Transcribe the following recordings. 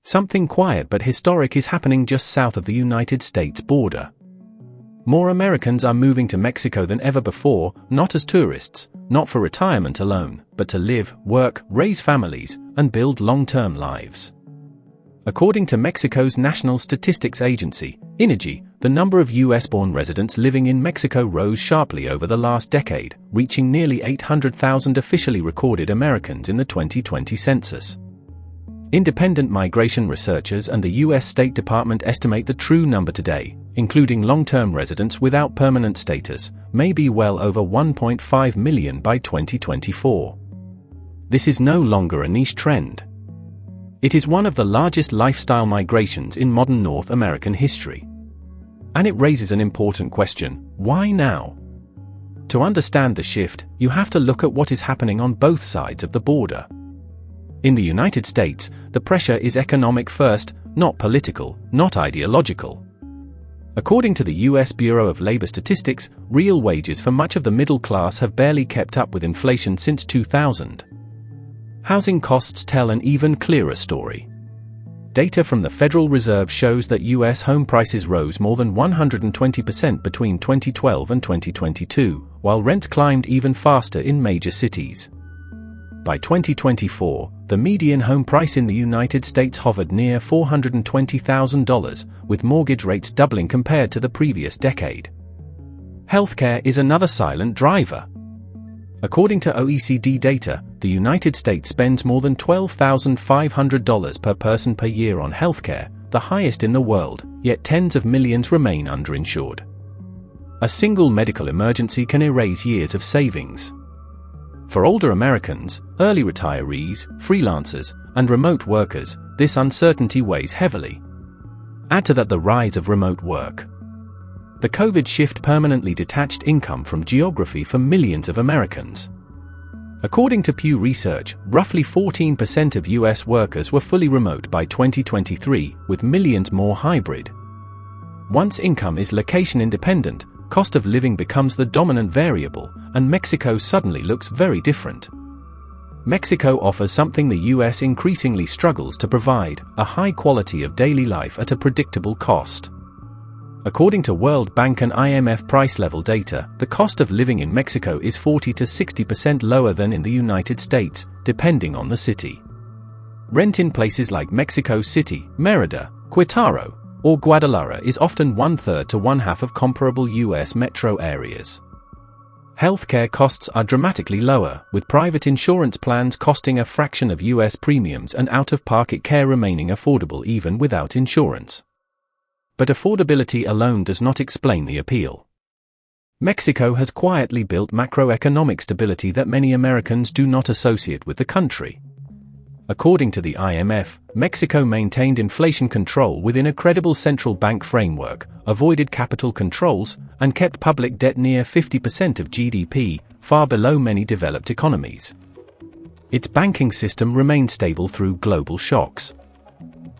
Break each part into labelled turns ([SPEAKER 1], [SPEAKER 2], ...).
[SPEAKER 1] Something quiet but historic is happening just south of the United States border. More Americans are moving to Mexico than ever before, not as tourists, not for retirement alone, but to live, work, raise families, and build long-term lives. According to Mexico's National Statistics Agency, INEGI, the number of US-born residents living in Mexico rose sharply over the last decade, reaching nearly 800,000 officially recorded Americans in the 2020 census. Independent migration researchers and the US State Department estimate the true number today, including long-term residents without permanent status, may be well over 1.5 million by 2024. This is no longer a niche trend. It is one of the largest lifestyle migrations in modern North American history. And it raises an important question: why now? To understand the shift, you have to look at what is happening on both sides of the border. In the United States, the pressure is economic first, not political, not ideological. According to the US Bureau of Labor Statistics, real wages for much of the middle class have barely kept up with inflation since 2000. Housing costs tell an even clearer story. Data from the Federal Reserve shows that US home prices rose more than 120% between 2012 and 2022, while rents climbed even faster in major cities. By 2024, the median home price in the United States hovered near $420,000, with mortgage rates doubling compared to the previous decade. Healthcare is another silent driver. According to OECD data, the United States spends more than $12,500 per person per year on healthcare, the highest in the world, yet tens of millions remain underinsured. A single medical emergency can erase years of savings. For older Americans, early retirees, freelancers, and remote workers, this uncertainty weighs heavily. Add to that the rise of remote work. The COVID shift permanently detached income from geography for millions of Americans. According to Pew Research, roughly 14% of US workers were fully remote by 2023, with millions more hybrid. Once income is location independent, cost of living becomes the dominant variable, and Mexico suddenly looks very different. Mexico offers something the US increasingly struggles to provide: a high quality of daily life at a predictable cost. According to World Bank and IMF price-level data, the cost of living in Mexico is 40 to 60% lower than in the United States, depending on the city. Rent in places like Mexico City, Mérida, Querétaro, or Guadalajara is often one-third to one-half of comparable US metro areas. Healthcare costs are dramatically lower, with private insurance plans costing a fraction of US premiums and out-of-pocket care remaining affordable even without insurance. But affordability alone does not explain the appeal. Mexico has quietly built macroeconomic stability that many Americans do not associate with the country. According to the IMF, Mexico maintained inflation control within a credible central bank framework, avoided capital controls, and kept public debt near 50% of GDP, far below many developed economies. Its banking system remained stable through global shocks.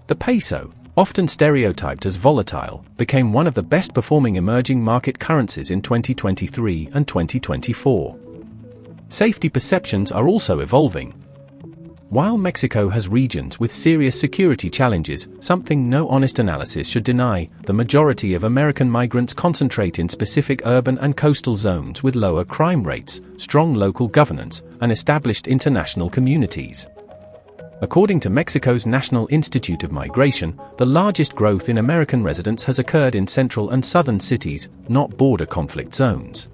[SPEAKER 1] The peso, often stereotyped as volatile, became one of the best-performing emerging market currencies in 2023 and 2024. Safety perceptions are also evolving. While Mexico has regions with serious security challenges, something no honest analysis should deny, the majority of American migrants concentrate in specific urban and coastal zones with lower crime rates, strong local governance, and established international communities. According to Mexico's National Institute of Migration, the largest growth in American residents has occurred in central and southern cities, not border conflict zones.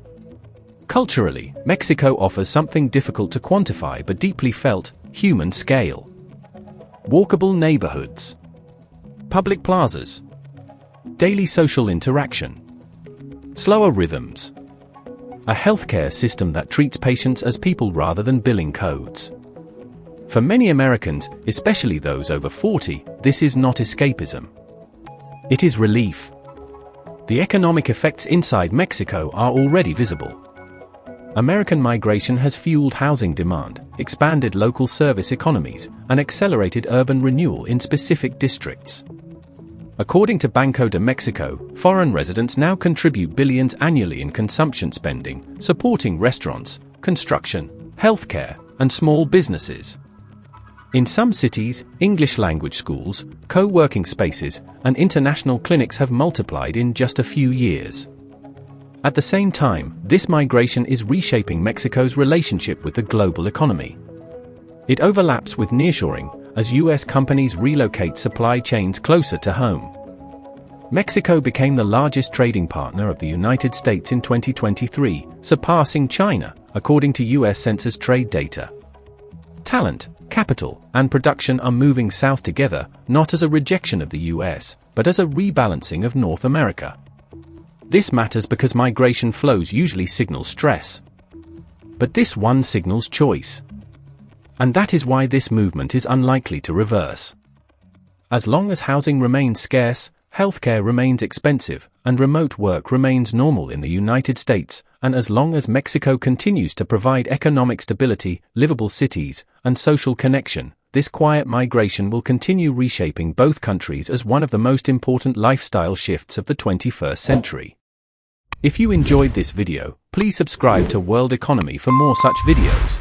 [SPEAKER 1] Culturally, Mexico offers something difficult to quantify but deeply felt: human scale. Walkable neighborhoods, public plazas, daily social interaction, slower rhythms, a healthcare system that treats patients as people rather than billing codes. For many Americans, especially those over 40, this is not escapism. It is relief. The economic effects inside Mexico are already visible. American migration has fueled housing demand, expanded local service economies, and accelerated urban renewal in specific districts. According to Banco de Mexico, foreign residents now contribute billions annually in consumption spending, supporting restaurants, construction, healthcare, and small businesses. In some cities, English-language schools, co-working spaces, and international clinics have multiplied in just a few years. At the same time, this migration is reshaping Mexico's relationship with the global economy. It overlaps with nearshoring, as US companies relocate supply chains closer to home. Mexico became the largest trading partner of the United States in 2023, surpassing China, according to US Census trade data. Talent, capital, and production are moving south together, not as a rejection of the US, but as a rebalancing of North America. This matters because migration flows usually signal stress. But this one signals choice. And that is why this movement is unlikely to reverse. As long as housing remains scarce, healthcare remains expensive, and remote work remains normal in the United States, and as long as Mexico continues to provide economic stability, livable cities, and social connection, this quiet migration will continue reshaping both countries as one of the most important lifestyle shifts of the 21st century. If you enjoyed this video, please subscribe to World Economy for more such videos.